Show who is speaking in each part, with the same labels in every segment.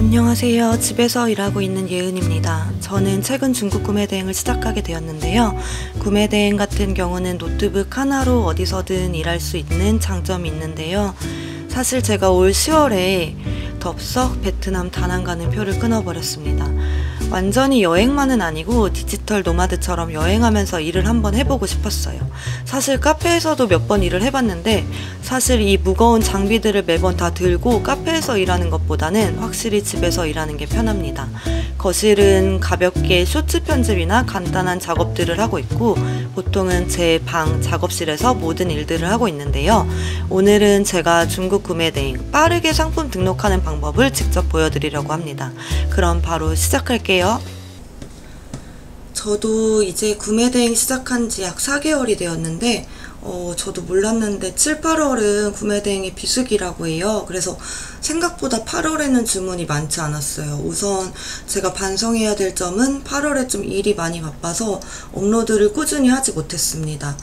Speaker 1: 안녕하세요. 집에서 일하고 있는 예은입니다. 저는 최근 중국 구매 대행을 시작하게 되었는데요. 구매 대행 같은 경우는 노트북 하나로 어디서든 일할 수 있는 장점이 있는데요. 사실 제가 올 10월에 덥석 베트남 다낭 가는 표를 끊어버렸습니다. 완전히 여행만은 아니고 디지털 노마드처럼 여행하면서 일을 한번 해보고 싶었어요. 사실 카페에서도 몇 번 일을 해봤는데 사실 이 무거운 장비들을 매번 다 들고 카페에서 일하는 것보다는 확실히 집에서 일하는 게 편합니다. 거실은 가볍게 쇼츠 편집이나 간단한 작업들을 하고 있고 보통은 제 방 작업실에서 모든 일들을 하고 있는데요. 오늘은 제가 중국 구매 대행 빠르게 상품 등록하는 방법을 직접 보여드리려고 합니다. 그럼 바로 시작할게요. 저도 이제 구매 대행 시작한 지 약 4개월이 되었는데 저도 몰랐는데 7, 8월은 구매 대행이 비수기라고 해요. 그래서 생각보다 8월에는 주문이 많지 않았어요. 우선 제가 반성해야 될 점은 8월에 좀 일이 많이 바빠서 업로드를 꾸준히 하지 못했습니다.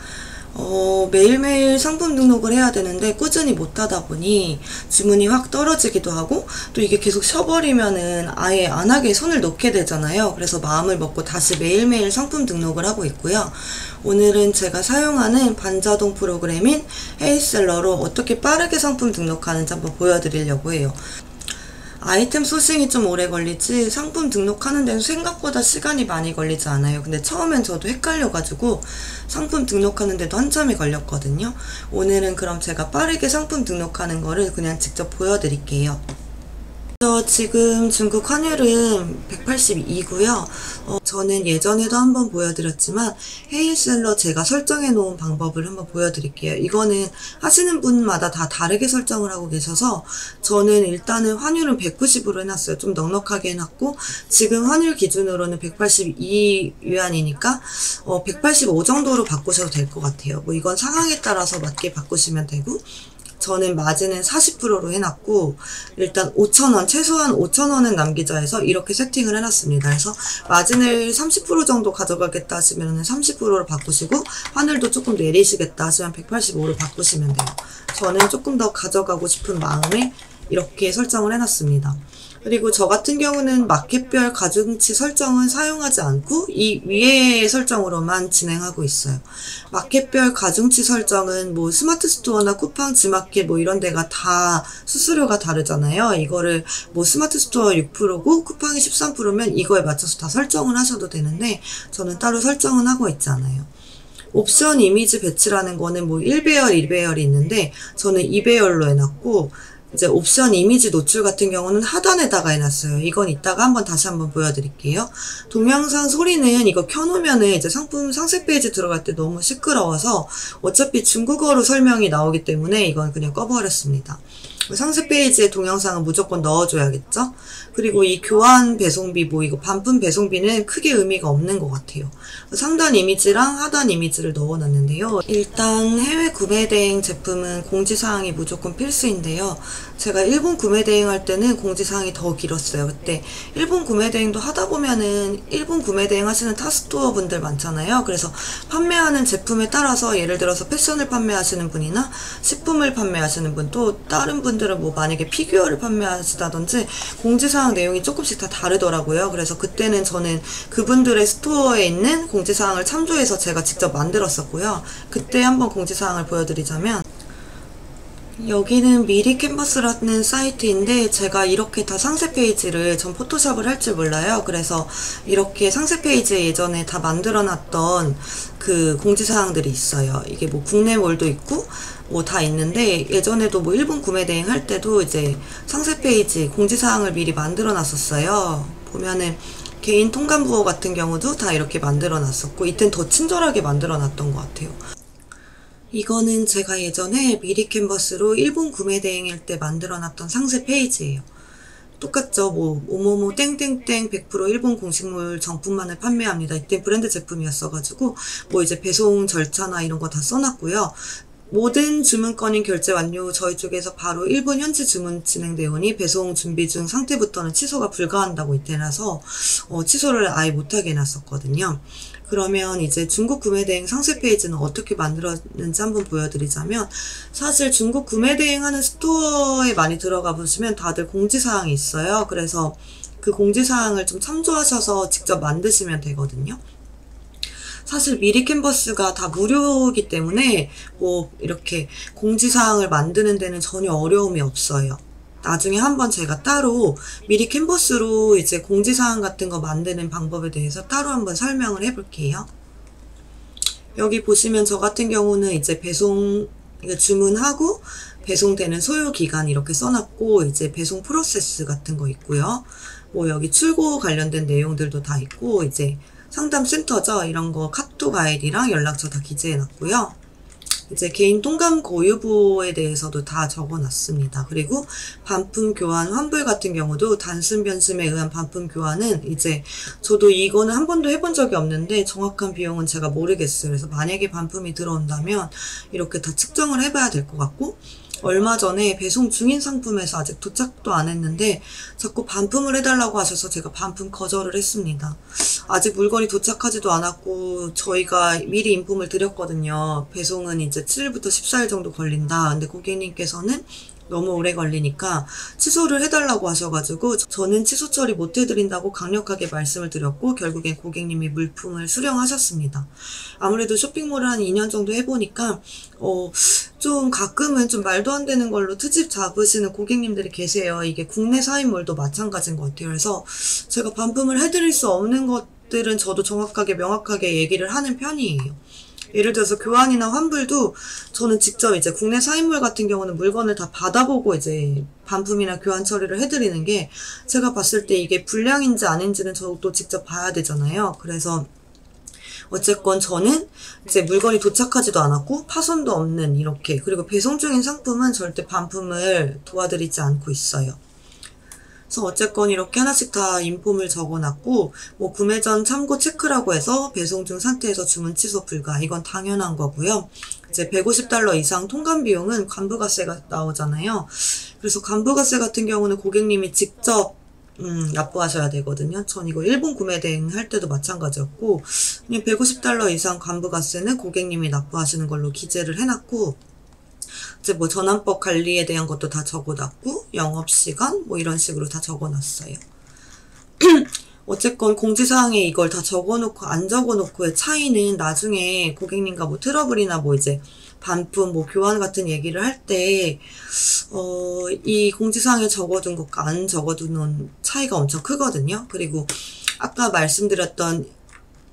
Speaker 1: 매일매일 상품 등록을 해야 되는데 꾸준히 못하다 보니 주문이 확 떨어지기도 하고 또 이게 계속 쉬어버리면은 아예 안 하게 손을 놓게 되잖아요. 그래서 마음을 먹고 다시 매일매일 상품 등록을 하고 있고요. 오늘은 제가 사용하는 반자동 프로그램인 헤이셀러로 어떻게 빠르게 상품 등록하는지 한번 보여드리려고 해요. 아이템 소싱이 좀 오래 걸리지 상품 등록하는 데는 생각보다 시간이 많이 걸리지 않아요. 근데 처음엔 저도 헷갈려가지고 상품 등록하는 데도 한참이 걸렸거든요. 오늘은 그럼 제가 빠르게 상품 등록하는 거를 그냥 직접 보여드릴게요. 지금 중국 환율은 182고요. 저는 예전에도 한번 보여드렸지만 헤이셀러 제가 설정해 놓은 방법을 한번 보여드릴게요. 이거는 하시는 분마다 다 다르게 설정을 하고 계셔서 저는 일단은 환율은 190으로 해놨어요. 좀 넉넉하게 해놨고 지금 환율 기준으로는 182위안이니까 185 정도로 바꾸셔도 될 것 같아요. 뭐 이건 상황에 따라서 맞게 바꾸시면 되고 저는 마진은 40%로 해놨고 일단 5,000원, 최소한 5,000원은 남기자 해서 이렇게 세팅을 해놨습니다. 그래서 마진을 30% 정도 가져가겠다 하시면 30%로 바꾸시고 환율도 조금 내리시겠다 하시면 185로 바꾸시면 돼요. 저는 조금 더 가져가고 싶은 마음에 이렇게 설정을 해놨습니다. 그리고 저 같은 경우는 마켓별 가중치 설정은 사용하지 않고 이 위에 설정으로만 진행하고 있어요. 마켓별 가중치 설정은 뭐 스마트 스토어나 쿠팡, 지마켓 뭐 이런 데가 다 수수료가 다르잖아요. 이거를 뭐 스마트 스토어 6%고 쿠팡이 13%면 이거에 맞춰서 다 설정을 하셔도 되는데 저는 따로 설정은 하고 있지 않아요. 옵션 이미지 배치라는 거는 뭐 1배열, 2배열이 있는데 저는 2배열로 해놨고 이제 옵션 이미지 노출 같은 경우는 하단에다가 해놨어요. 이건 이따가 다시 한번 보여드릴게요. 동영상 소리는 이거 켜놓으면은 이제 상품 상세 페이지 들어갈 때 너무 시끄러워서 어차피 중국어로 설명이 나오기 때문에 이건 그냥 꺼버렸습니다. 상세 페이지에 동영상은 무조건 넣어줘야겠죠? 그리고 이 교환 배송비 뭐 이거 반품 배송비는 크게 의미가 없는 것 같아요. 상단 이미지랑 하단 이미지를 넣어놨는데요. 일단 해외 구매 대행 제품은 공지사항이 무조건 필수인데요. 제가 일본 구매 대행할 때는 공지사항이 더 길었어요. 그때 일본 구매 대행도 하다 보면은 일본 구매 대행 하시는 타스토어 분들 많잖아요. 그래서 판매하는 제품에 따라서 예를 들어서 패션을 판매하시는 분이나 식품을 판매하시는 분 또 다른 분들은 뭐 만약에 피규어를 판매하시다든지 공지사항 내용이 조금씩 다 다르더라고요. 그래서 그때는 저는 그분들의 스토어에 있는 공지사항을 참조해서 제가 직접 만들었었고요. 그때 한번 공지사항을 보여드리자면 여기는 미리 캔버스라는 사이트인데 제가 이렇게 다 상세 페이지를 전 포토샵을 할 줄 몰라요. 그래서 이렇게 상세 페이지에 예전에 다 만들어 놨던 그 공지사항들이 있어요. 이게 뭐 국내몰도 있고 뭐 다 있는데 예전에도 뭐 일본 구매 대행 할 때도 이제 상세 페이지 공지사항을 미리 만들어 놨었어요. 보면은 개인 통관부호 같은 경우도 다 이렇게 만들어 놨었고 이땐 더 친절하게 만들어 놨던 것 같아요. 이거는 제가 예전에 미리 캔버스로 일본 구매 대행일 때 만들어 놨던 상세 페이지예요. 똑같죠. 뭐 오모모 땡땡땡 100% 일본 공식몰 정품만을 판매합니다. 이때 브랜드 제품이었어가지고 뭐 이제 배송 절차나 이런 거 다 써놨고요. 모든 주문건인 결제 완료 저희 쪽에서 바로 일본 현지 주문 진행되오니 배송 준비 중 상태부터는 취소가 불가한다고 이때라서 취소를 아예 못하게 해놨었거든요. 그러면 이제 중국 구매대행 상세 페이지는 어떻게 만들었는지 한번 보여드리자면, 사실 중국 구매대행 하는 스토어에 많이 들어가 보시면 다들 공지사항이 있어요. 그래서 그 공지사항을 좀 참조하셔서 직접 만드시면 되거든요. 사실 미리 캔버스가 다 무료이기 때문에 뭐 이렇게 공지사항을 만드는 데는 전혀 어려움이 없어요. 나중에 한번 제가 따로 미리 캔버스로 이제 공지사항 같은 거 만드는 방법에 대해서 따로 한번 설명을 해볼게요. 여기 보시면 저 같은 경우는 이제 배송, 주문하고 배송되는 소요 기간 이렇게 써놨고, 이제 배송 프로세스 같은 거 있고요. 뭐 여기 출고 관련된 내용들도 다 있고, 이제 상담센터죠. 이런 거 카톡 아이디랑 연락처 다 기재해놨고요. 이제 개인 통감 고유보에 대해서도 다 적어놨습니다. 그리고 반품 교환 환불 같은 경우도 단순 변심에 의한 반품 교환은 이제 저도 이거는 한 번도 해본 적이 없는데 정확한 비용은 제가 모르겠어요. 그래서 만약에 반품이 들어온다면 이렇게 다 측정을 해봐야 될 것 같고, 얼마 전에 배송 중인 상품에서 아직 도착도 안 했는데 자꾸 반품을 해달라고 하셔서 제가 반품 거절을 했습니다. 아직 물건이 도착하지도 않았고 저희가 미리 인폼을 드렸거든요. 배송은 이제 7일부터 14일 정도 걸린다. 근데 고객님께서는 너무 오래 걸리니까 취소를 해달라고 하셔가지고 저는 취소 처리 못 해드린다고 강력하게 말씀을 드렸고, 결국엔 고객님이 물품을 수령하셨습니다. 아무래도 쇼핑몰을 한 2년 정도 해보니까 좀 가끔은 좀 말도 안 되는 걸로 트집 잡으시는 고객님들이 계세요. 이게 국내 사인몰도 마찬가지인 것 같아요. 그래서 제가 반품을 해드릴 수 없는 것들은 저도 정확하게 명확하게 얘기를 하는 편이에요. 예를 들어서 교환이나 환불도 저는 직접 이제 국내 사인몰 같은 경우는 물건을 다 받아보고 이제 반품이나 교환 처리를 해드리는 게, 제가 봤을 때 이게 불량인지 아닌지는 저도 직접 봐야 되잖아요. 그래서 어쨌건 저는 이제 물건이 도착하지도 않았고 파손도 없는 이렇게, 그리고 배송 중인 상품은 절대 반품을 도와드리지 않고 있어요. 그래서 어쨌건 이렇게 하나씩 다 인폼을 적어놨고, 뭐 구매 전 참고 체크라고 해서 배송 중 상태에서 주문 취소 불가, 이건 당연한 거고요. 이제 $150 이상 통관 비용은 간부가세가 나오잖아요. 그래서 간부가세 같은 경우는 고객님이 직접 납부하셔야 되거든요. 전 이거 일본 구매 대행 할 때도 마찬가지였고, 그냥 $150 이상 간부가세는 고객님이 납부하시는 걸로 기재를 해놨고, 이제 뭐 전환법 관리에 대한 것도 다 적어놨고, 영업시간 뭐 이런 식으로 다 적어놨어요. 어쨌건 공지사항에 이걸 다 적어놓고 안 적어놓고의 차이는 나중에 고객님과 뭐 트러블이나 뭐 이제 반품, 뭐 교환 같은 얘기를 할 때 이 공지사항에 적어둔 것과 안 적어둔 차이가 엄청 크거든요. 그리고 아까 말씀드렸던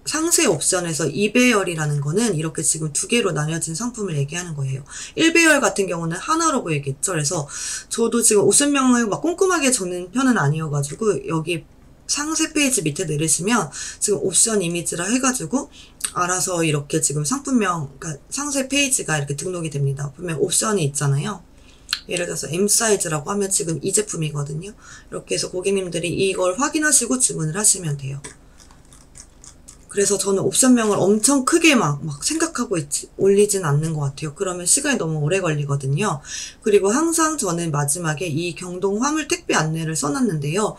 Speaker 1: 상세 옵션에서 2배열이라는 거는 이렇게 지금 두 개로 나뉘어진 상품을 얘기하는 거예요. 1배열 같은 경우는 하나로 보이겠죠. 그래서 저도 지금 50명을 막 꼼꼼하게 적는 편은 아니어가지고 여기 상세 페이지 밑에 내리시면 지금 옵션 이미지라 해가지고 알아서 이렇게 지금 상품명, 그러니까 상세 페이지가 이렇게 등록이 됩니다. 보면 옵션이 있잖아요. 예를 들어서 M 사이즈라고 하면 지금 이 제품이거든요. 이렇게 해서 고객님들이 이걸 확인하시고 주문을 하시면 돼요. 그래서 저는 옵션명을 엄청 크게 막 생각하고 올리진 않는 것 같아요. 그러면 시간이 너무 오래 걸리거든요. 그리고 항상 저는 마지막에 이 경동 화물 택배 안내를 써놨는데요.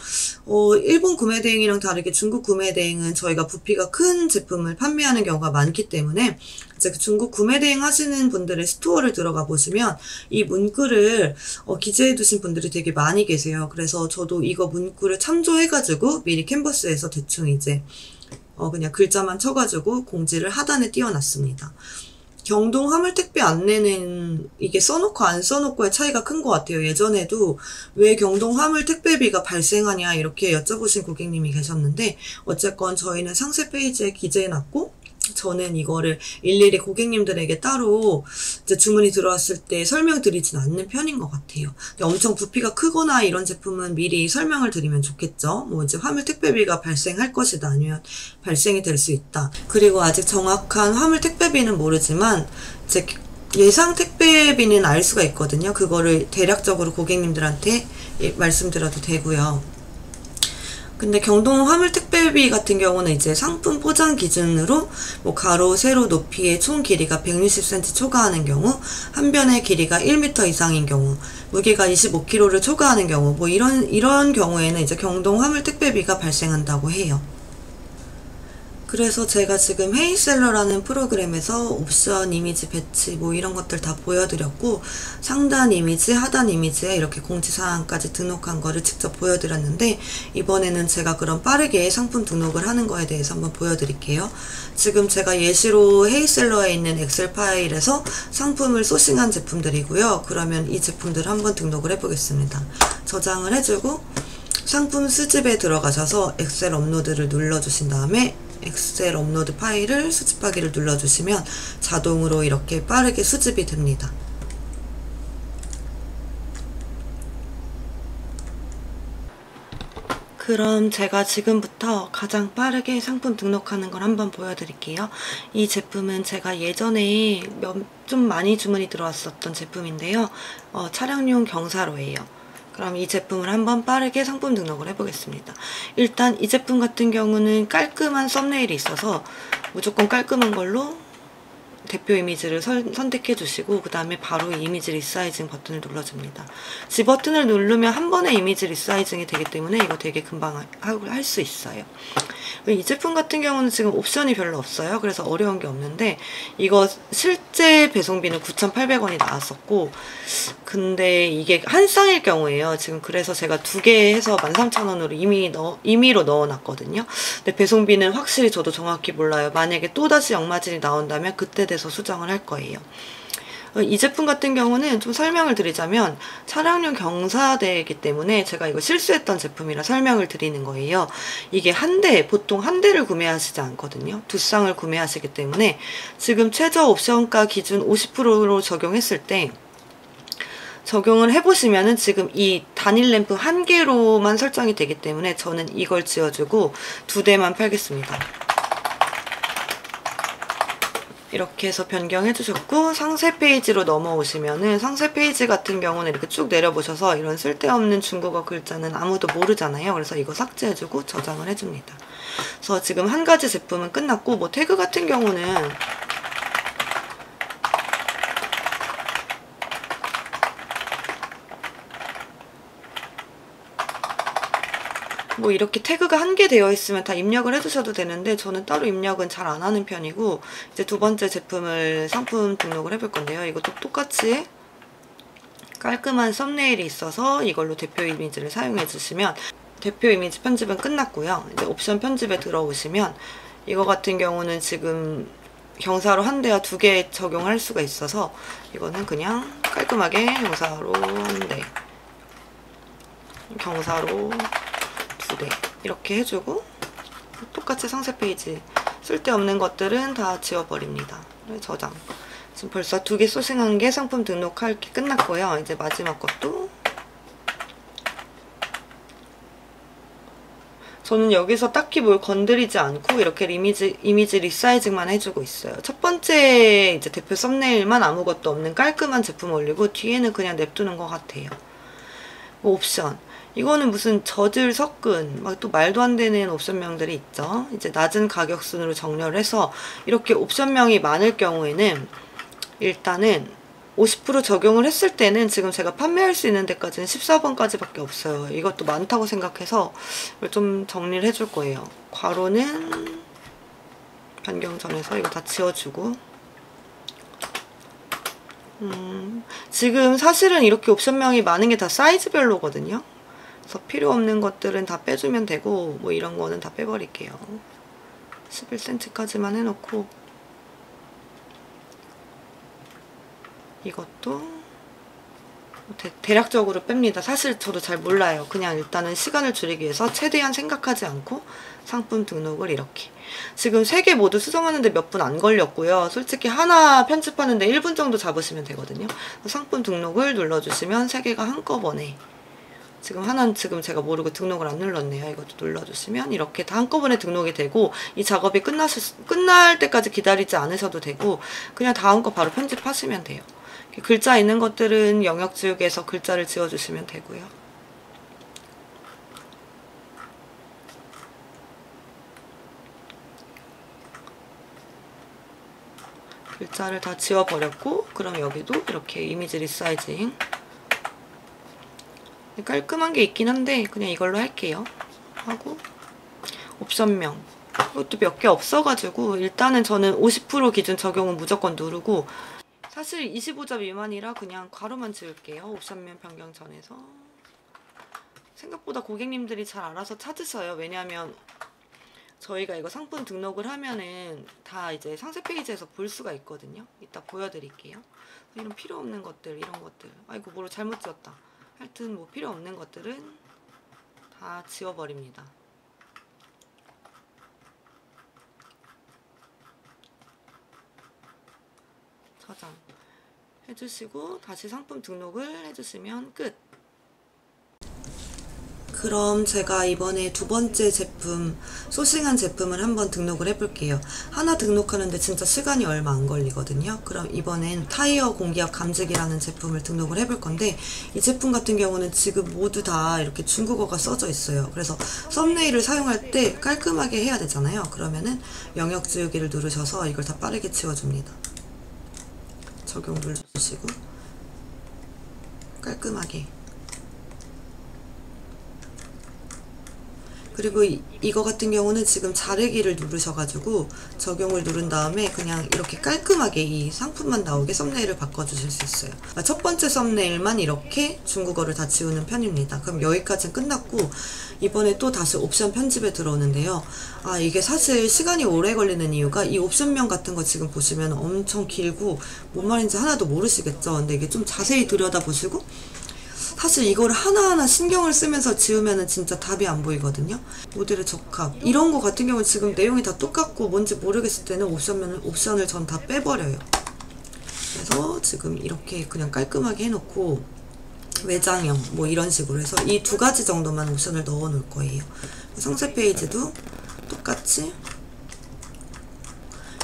Speaker 1: 일본 구매 대행이랑 다르게 중국 구매 대행은 저희가 부피가 큰 제품을 판매하는 경우가 많기 때문에 이제 중국 구매 대행 하시는 분들의 스토어를 들어가 보시면 이 문구를 기재해 두신 분들이 되게 많이 계세요. 그래서 저도 이거 문구를 참조해가지고 미리 캔버스에서 대충 이제 그냥 글자만 쳐가지고 공지를 하단에 띄워놨습니다. 경동 화물택배 안내는 이게 써놓고 안 써놓고의 차이가 큰 것 같아요. 예전에도 왜 경동 화물택배비가 발생하냐 이렇게 여쭤보신 고객님이 계셨는데, 어쨌건 저희는 상세 페이지에 기재해놨고, 저는 이거를 일일이 고객님들에게 따로 이제 주문이 들어왔을 때 설명드리진 않는 편인 것 같아요. 근데 엄청 부피가 크거나 이런 제품은 미리 설명을 드리면 좋겠죠. 뭐 이제 화물 택배비가 발생할 것이다, 아니면 발생이 될 수 있다. 그리고 아직 정확한 화물 택배비는 모르지만 이제 예상 택배비는 알 수가 있거든요. 그거를 대략적으로 고객님들한테 말씀드려도 되고요. 근데 경동 화물 택배비 같은 경우는 이제 상품 포장 기준으로 뭐 가로, 세로, 높이의 총 길이가 160cm 초과하는 경우, 한 변의 길이가 1m 이상인 경우, 무게가 25kg를 초과하는 경우, 뭐 이런 경우에는 이제 경동 화물 택배비가 발생한다고 해요. 그래서 제가 지금 헤이셀러라는 프로그램에서 옵션 이미지 배치 뭐 이런 것들 다 보여드렸고, 상단 이미지, 하단 이미지에 이렇게 공지사항까지 등록한 거를 직접 보여드렸는데, 이번에는 제가 그럼 빠르게 상품 등록을 하는 거에 대해서 한번 보여드릴게요. 지금 제가 예시로 헤이셀러에 있는 엑셀 파일에서 상품을 소싱한 제품들이고요. 그러면 이 제품들을 한번 등록을 해보겠습니다. 저장을 해주고 상품 수집에 들어가셔서 엑셀 업로드를 눌러주신 다음에 엑셀 업로드 파일을 수집하기를 눌러주시면 자동으로 이렇게 빠르게 수집이 됩니다. 그럼 제가 지금부터 가장 빠르게 상품 등록하는 걸 한번 보여드릴게요. 이 제품은 제가 예전에 좀 많이 주문이 들어왔었던 제품인데요. 차량용 경사로예요. 그럼 이 제품을 한번 빠르게 상품 등록을 해보겠습니다. 일단 이 제품 같은 경우는 깔끔한 썸네일이 있어서 무조건 깔끔한 걸로 대표 이미지를 선택해 주시고, 그 다음에 바로 이미지 리사이징 버튼을 눌러줍니다. G 버튼을 누르면 한 번에 이미지 리사이징이 되기 때문에 이거 되게 금방 할 수 있어요. 이 제품 같은 경우는 지금 옵션이 별로 없어요. 그래서 어려운 게 없는데, 이거 실제 배송비는 9,800원이 나왔었고, 근데 이게 한 쌍일 경우에요. 지금 그래서 제가 2개 해서 13,000원으로 임의로 넣어놨거든요. 근데 배송비는 확실히 저도 정확히 몰라요. 만약에 또다시 역마진이 나온다면 그때 돼서 수정을 할 거예요. 이 제품 같은 경우는 좀 설명을 드리자면 차량용 경사대이기 때문에 제가 이거 실수했던 제품이라 설명을 드리는 거예요. 이게 보통 한 대를 구매하시지 않거든요. 2쌍을 구매하시기 때문에 지금 최저 옵션가 기준 50%로 적용했을 때 적용을 해보시면은 지금 이 단일 램프 1개로만 설정이 되기 때문에 저는 이걸 지어주고 2대만 팔겠습니다. 이렇게 해서 변경해 주셨고, 상세 페이지로 넘어오시면은 상세 페이지 같은 경우는 이렇게 쭉 내려보셔서 이런 쓸데없는 중국어 글자는 아무도 모르잖아요. 그래서 이거 삭제해주고 저장을 해줍니다. 그래서 지금 한 가지 제품은 끝났고, 뭐 태그 같은 경우는 뭐 이렇게 태그가 1개 되어 있으면 다 입력을 해주셔도 되는데, 저는 따로 입력은 잘 안 하는 편이고, 이제 2번째 제품을 상품 등록을 해볼 건데요. 이것도 똑같이 깔끔한 썸네일이 있어서 이걸로 대표 이미지를 사용해 주시면, 대표 이미지 편집은 끝났고요. 이제 옵션 편집에 들어오시면 이거 같은 경우는 지금 경사로 1대와 2개 적용할 수가 있어서 이거는 그냥 깔끔하게 경사로 1대, 경사로 2대 이렇게 해주고, 똑같이 상세 페이지 쓸데없는 것들은 다 지워버립니다. 저장. 지금 벌써 2개 소싱한 게 상품 등록할 게 끝났고요. 이제 마지막 것도 저는 여기서 딱히 뭘 건드리지 않고 이렇게 이미지 리사이징만 해주고 있어요. 첫 번째 이제 대표 썸네일만 아무것도 없는 깔끔한 제품 올리고 뒤에는 그냥 냅두는 것 같아요. 옵션. 이거는 무슨 저질 섞은 막 또 말도 안 되는 옵션명들이 있죠. 이제 낮은 가격 순으로 정렬을 해서 이렇게 옵션명이 많을 경우에는 일단은 50% 적용을 했을 때는 지금 제가 판매할 수 있는 데까지는 14번까지밖에 없어요. 이것도 많다고 생각해서 이걸 좀 정리를 해줄 거예요. 괄호는 변경 전에서 이거 다 지워주고, 지금 사실은 이렇게 옵션명이 많은 게 다 사이즈별로거든요. 그래서 필요 없는 것들은 다 빼주면 되고, 뭐 이런 거는 다 빼버릴게요. 11cm까지만 해놓고, 이것도 대략적으로 뺍니다. 사실 저도 잘 몰라요. 그냥 일단은 시간을 줄이기 위해서 최대한 생각하지 않고 상품 등록을 이렇게. 지금 3개 모두 수정하는데 몇 분 안 걸렸고요. 솔직히 하나 편집하는데 1분 정도 잡으시면 되거든요. 상품 등록을 눌러주시면 3개가 한꺼번에, 하나는 지금 제가 모르고 등록을 안 눌렀네요. 이것도 눌러주시면 이렇게 다 한꺼번에 등록이 되고, 이 작업이 끝날 때까지 기다리지 않으셔도 되고, 그냥 다음 거 바로 편집하시면 돼요. 글자 있는 것들은 영역 지우개에서 글자를 지워주시면 되고요. 글자를 다 지워버렸고, 그럼 여기도 이렇게 이미지 리사이징. 깔끔한 게 있긴 한데 그냥 이걸로 할게요. 하고 옵션명 이것도 몇 개 없어가지고 일단은 저는 50% 기준 적용은 무조건 누르고, 사실 25점 미만이라 그냥 괄호만 지울게요. 옵션면 변경 전에서. 생각보다 고객님들이 잘 알아서 찾으셔요. 왜냐하면 저희가 이거 상품 등록을 하면은 다 이제 상세 페이지에서 볼 수가 있거든요. 이따 보여드릴게요. 이런 필요 없는 것들, 이런 것들. 아이고, 뭐를 잘못 지웠다. 하여튼 뭐 필요 없는 것들은 다 지워버립니다. 저장 해주시고 다시 상품 등록을 해주시면 끝. 그럼 제가 이번에 두 번째 제품, 소싱한 제품을 한번 등록을 해볼게요. 하나 등록하는데 진짜 시간이 얼마 안 걸리거든요. 그럼 이번엔 타이어 공기압 감지기라는 제품을 등록을 해볼 건데, 이 제품 같은 경우는 지금 모두 다 이렇게 중국어가 써져 있어요. 그래서 썸네일을 사용할 때 깔끔하게 해야 되잖아요. 그러면은 영역 지우기를 누르셔서 이걸 다 빠르게 지워줍니다. 적용 누르시고 깔끔하게. 그리고 이거 같은 경우는 지금 자르기를 누르셔가지고 적용을 누른 다음에 그냥 이렇게 깔끔하게 이 상품만 나오게 썸네일을 바꿔주실 수 있어요. 첫 번째 썸네일만 이렇게 중국어를 다 지우는 편입니다. 그럼 여기까지는 끝났고, 이번에 또 다시 옵션 편집에 들어오는데요. 이게 사실 시간이 오래 걸리는 이유가 이 옵션명 같은 거 지금 보시면 엄청 길고 뭔 말인지 하나도 모르시겠죠. 근데 이게 좀 자세히 들여다보시고, 사실 이거를 하나하나 신경을 쓰면서 지우면은 진짜 답이 안 보이거든요. 모델의 적합 이런 거 같은 경우는 지금 내용이 다 똑같고 뭔지 모르겠을 때는 옵션을 전 다 빼버려요. 그래서 지금 이렇게 그냥 깔끔하게 해놓고 외장형 뭐 이런 식으로 해서 이 두 가지 정도만 옵션을 넣어 놓을 거예요. 상세 페이지도 똑같이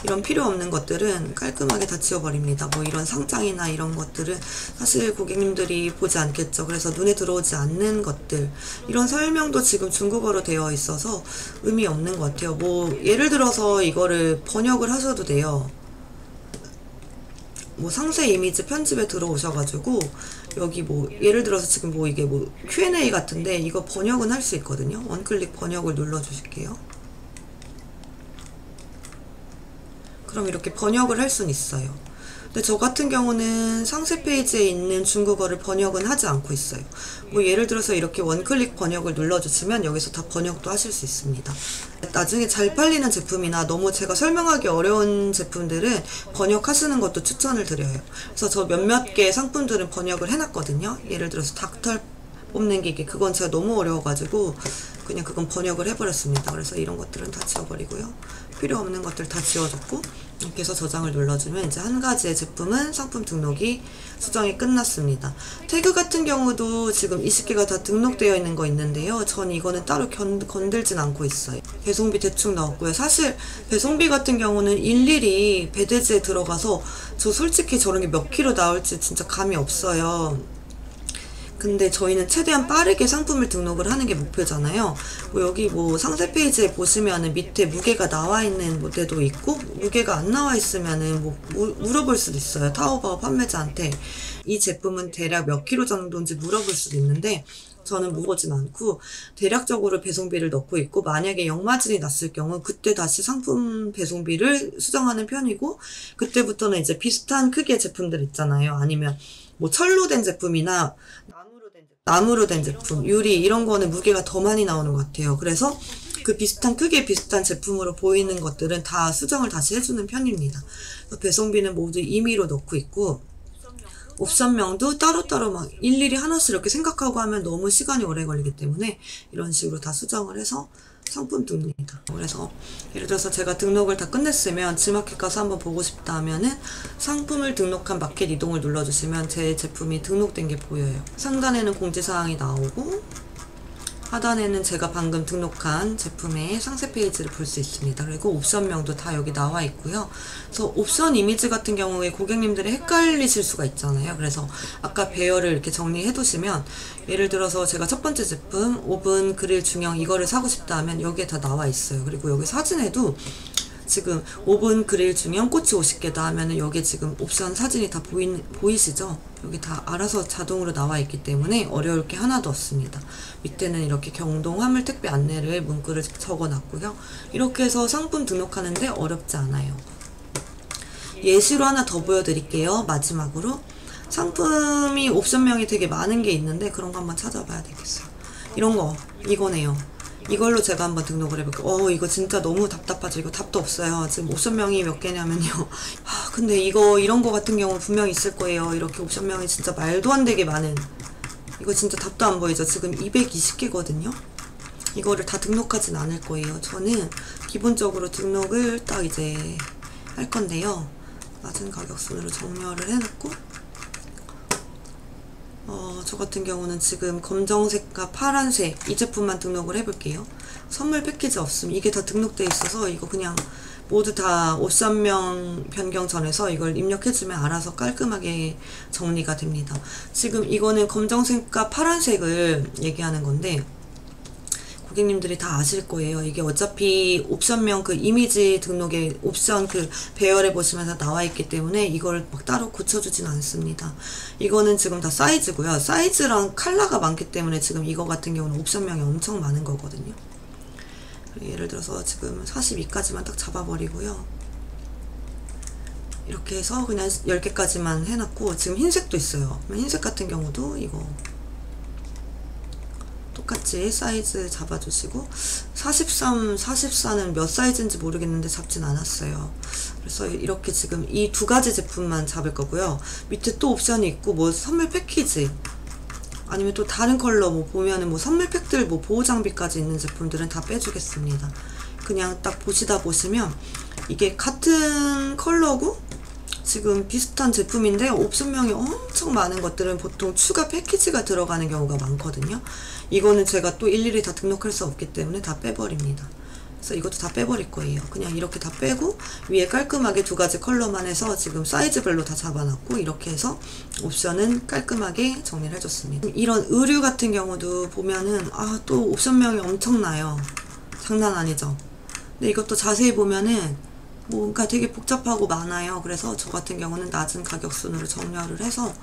Speaker 1: 이런 필요 없는 것들은 깔끔하게 다 지워버립니다. 뭐 이런 상장이나 이런 것들은 사실 고객님들이 보지 않겠죠. 그래서 눈에 들어오지 않는 것들, 이런 설명도 지금 중국어로 되어 있어서 의미 없는 것 같아요. 뭐 예를 들어서 이거를 번역을 하셔도 돼요. 뭐 상세 이미지 편집에 들어오셔가지고 여기 뭐 예를 들어서 지금 뭐 이게 뭐 Q&A 같은데 이거 번역은 할 수 있거든요. 원클릭 번역을 눌러주실게요. 그럼 이렇게 번역을 할 수는 있어요. 근데 저 같은 경우는 상세 페이지에 있는 중국어를 번역은 하지 않고 있어요. 뭐 예를 들어서 이렇게 원클릭 번역을 눌러주시면 여기서 다 번역도 하실 수 있습니다. 나중에 잘 팔리는 제품이나 너무 제가 설명하기 어려운 제품들은 번역하시는 것도 추천을 드려요. 그래서 저 몇몇 개 상품들은 번역을 해놨거든요. 예를 들어서 닥털 뽑는 기계, 그건 제가 너무 어려워가지고 그냥 그건 번역을 해버렸습니다. 그래서 이런 것들은 다 지워버리고요. 필요 없는 것들 다 지워줬고, 이렇게 해서 저장을 눌러주면 이제 한 가지의 제품은 상품 등록이 수정이 끝났습니다. 태그 같은 경우도 지금 20개가 다 등록되어 있는 거 있는데요. 전 이거는 따로 건들진 않고 있어요. 배송비 대충 넣었고요. 사실 배송비 같은 경우는 일일이 배대지에 들어가서 저 솔직히 저런 게 몇 킬로 나올지 진짜 감이 없어요. 근데 저희는 최대한 빠르게 상품을 등록을 하는 게 목표잖아요. 뭐 여기 뭐 상세 페이지에 보시면은 밑에 무게가 나와 있는 모델도 있고, 무게가 안 나와 있으면은 뭐 물어볼 수도 있어요. 타오바오 판매자한테 이 제품은 대략 몇 킬로 정도인지 물어볼 수도 있는데, 저는 물어보진 않고 대략적으로 배송비를 넣고 있고, 만약에 역마진이 났을 경우 그때 다시 상품 배송비를 수정하는 편이고, 그때부터는 이제 비슷한 크기의 제품들 있잖아요. 아니면 뭐 철로 된 제품이나 나무로 된 제품, 유리 이런 거는 무게가 더 많이 나오는 것 같아요. 그래서 그 비슷한 크기의 비슷한 제품으로 보이는 것들은 다 수정을 다시 해주는 편입니다. 배송비는 모두 임의로 넣고 있고, 옵션명도 따로따로 막 일일이 하나씩 이렇게 생각하고 하면 너무 시간이 오래 걸리기 때문에 이런 식으로 다 수정을 해서 상품 등록입니다. 그래서 예를 들어서 제가 등록을 다 끝냈으면 지마켓 가서 한번 보고 싶다 하면은 상품을 등록한 마켓 이동을 눌러주시면 제 제품이 등록된 게 보여요. 상단에는 공지사항이 나오고 하단에는 제가 방금 등록한 제품의 상세 페이지를 볼 수 있습니다. 그리고 옵션명도 다 여기 나와 있고요. 그래서 옵션 이미지 같은 경우에 고객님들이 헷갈리실 수가 있잖아요. 그래서 아까 배열을 이렇게 정리해 두시면, 예를 들어서 제가 첫 번째 제품 오븐 그릴 중형 이거를 사고 싶다 하면 여기에 다 나와 있어요. 그리고 여기 사진에도 지금 오븐 그릴 중형 꼬치 50개다 하면은 여기 지금 옵션 사진이 다 보이시죠? 여기 다 알아서 자동으로 나와 있기 때문에 어려울 게 하나도 없습니다. 밑에는 이렇게 경동 화물 택배 안내를 문구를 적어 놨고요. 이렇게 해서 상품 등록하는데 어렵지 않아요. 예시로 하나 더 보여드릴게요. 마지막으로 상품이 옵션명이 되게 많은 게 있는데 그런 거 한번 찾아봐야 되겠어요. 이런 거 이거네요. 이걸로 제가 한번 등록을 해볼게요. 이거 진짜 너무 답답하죠. 이거 답도 없어요. 지금 옵션명이 몇 개냐면요. 근데 이런 거 같은 경우는 분명히 있을 거예요. 이렇게 옵션명이 진짜 말도 안 되게 많은. 이거 진짜 답도 안 보이죠. 지금 220개거든요. 이거를 다 등록하진 않을 거예요. 저는 기본적으로 등록을 딱 이제 할 건데요. 낮은 가격 순으로 정렬을 해놓고 저 같은 경우는 지금 검정색과 파란색 이 제품만 등록을 해볼게요. 선물 패키지 없음. 이게 다 등록되어 있어서 이거 그냥 모두 다 옵션명 변경 전에서 이걸 입력해주면 알아서 깔끔하게 정리가 됩니다. 지금 이거는 검정색과 파란색을 얘기하는 건데 고객님들이 다 아실 거예요. 이게 어차피 옵션명 그 이미지 등록에 옵션 그 배열해 보시면 다 나와 있기 때문에 이걸 막 따로 고쳐주진 않습니다. 이거는 지금 다 사이즈고요. 사이즈랑 컬러가 많기 때문에 지금 이거 같은 경우는 옵션명이 엄청 많은 거거든요. 예를 들어서 지금 42까지만 딱 잡아버리고요. 이렇게 해서 그냥 10개까지만 해놨고 지금 흰색도 있어요. 흰색 같은 경우도 이거 똑같이 사이즈 잡아주시고 43, 44는 몇 사이즈인지 모르겠는데 잡진 않았어요. 그래서 이렇게 지금 이 두 가지 제품만 잡을 거고요. 밑에 또 옵션이 있고 뭐 선물 패키지 아니면 또 다른 컬러 뭐 보면은 뭐 선물 팩들 뭐 보호 장비까지 있는 제품들은 다 빼주겠습니다. 그냥 딱 보시면 이게 같은 컬러고 지금 비슷한 제품인데 옵션명이 엄청 많은 것들은 보통 추가 패키지가 들어가는 경우가 많거든요. 이거는 제가 또 일일이 다 등록할 수 없기 때문에 다 빼버립니다. 그래서 이것도 다 빼버릴 거예요. 그냥 이렇게 다 빼고 위에 깔끔하게 두 가지 컬러만 해서 지금 사이즈별로 다 잡아놨고 이렇게 해서 옵션은 깔끔하게 정리를 해줬습니다. 이런 의류 같은 경우도 보면은 또 옵션명이 엄청나요. 장난 아니죠. 근데 이것도 자세히 보면은 뭔가 되게 복잡하고 많아요. 그래서 저 같은 경우는 낮은 가격 순으로 정렬을 해서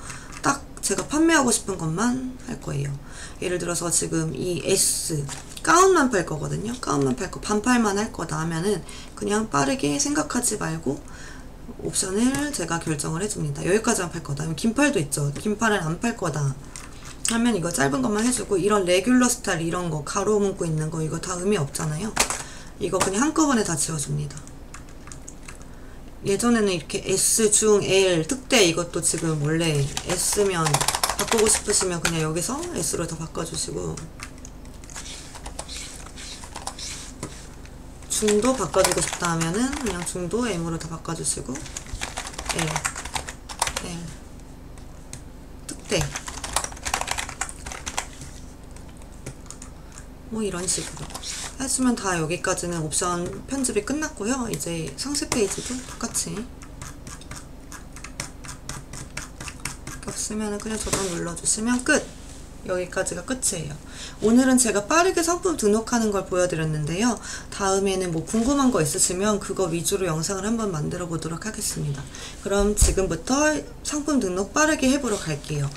Speaker 1: 딱 제가 판매하고 싶은 것만 할 거예요. 예를 들어서 지금 이 S 가운만 팔 거거든요. 가운만 팔 거 반팔만 할 거다 하면은 그냥 빠르게 생각하지 말고 옵션을 제가 결정을 해줍니다. 여기까지만 팔 거다. 긴팔도 있죠. 긴팔은 안 팔 거다 하면 이거 짧은 것만 해주고 이런 레귤러 스타일 이런 거 가로 문구 있는 거 이거 다 의미 없잖아요. 이거 그냥 한꺼번에 다 지워줍니다. 예전에는 이렇게 S, 중, L, 특대 이것도 지금 원래 S면 바꾸고 싶으시면 그냥 여기서 S로 다 바꿔주시고 중도 바꿔주고 싶다 하면은 그냥 중도 M으로 다 바꿔주시고 L, L, 특대 뭐 이런 식으로 해주면 다 여기까지는 옵션 편집이 끝났고요. 이제 상세 페이지도 똑같이 이렇게 없으면 그냥 저장 눌러주시면 끝! 여기까지가 끝이에요. 오늘은 제가 빠르게 상품 등록하는 걸 보여드렸는데요. 다음에는 뭐 궁금한 거 있으시면 그거 위주로 영상을 한번 만들어 보도록 하겠습니다. 그럼 지금부터 상품 등록 빠르게 해보러 갈게요.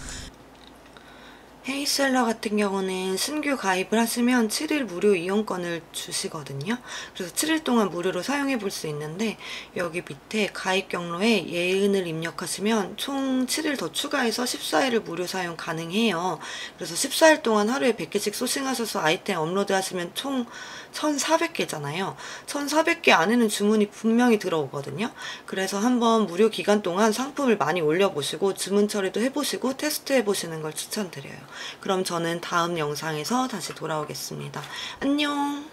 Speaker 1: 헤이셀러 같은 경우는 신규 가입을 하시면 7일 무료 이용권을 주시거든요. 그래서 7일 동안 무료로 사용해 볼 수 있는데 여기 밑에 가입 경로에 예은을 입력하시면 총 7일 더 추가해서 14일을 무료 사용 가능해요. 그래서 14일 동안 하루에 100개씩 소싱하셔서 아이템 업로드 하시면 총 1,400개잖아요. 1,400개 안에는 주문이 분명히 들어오거든요. 그래서 한번 무료 기간 동안 상품을 많이 올려보시고 주문 처리도 해보시고 테스트해보시는 걸 추천드려요. 그럼 저는 다음 영상에서 다시 돌아오겠습니다. 안녕!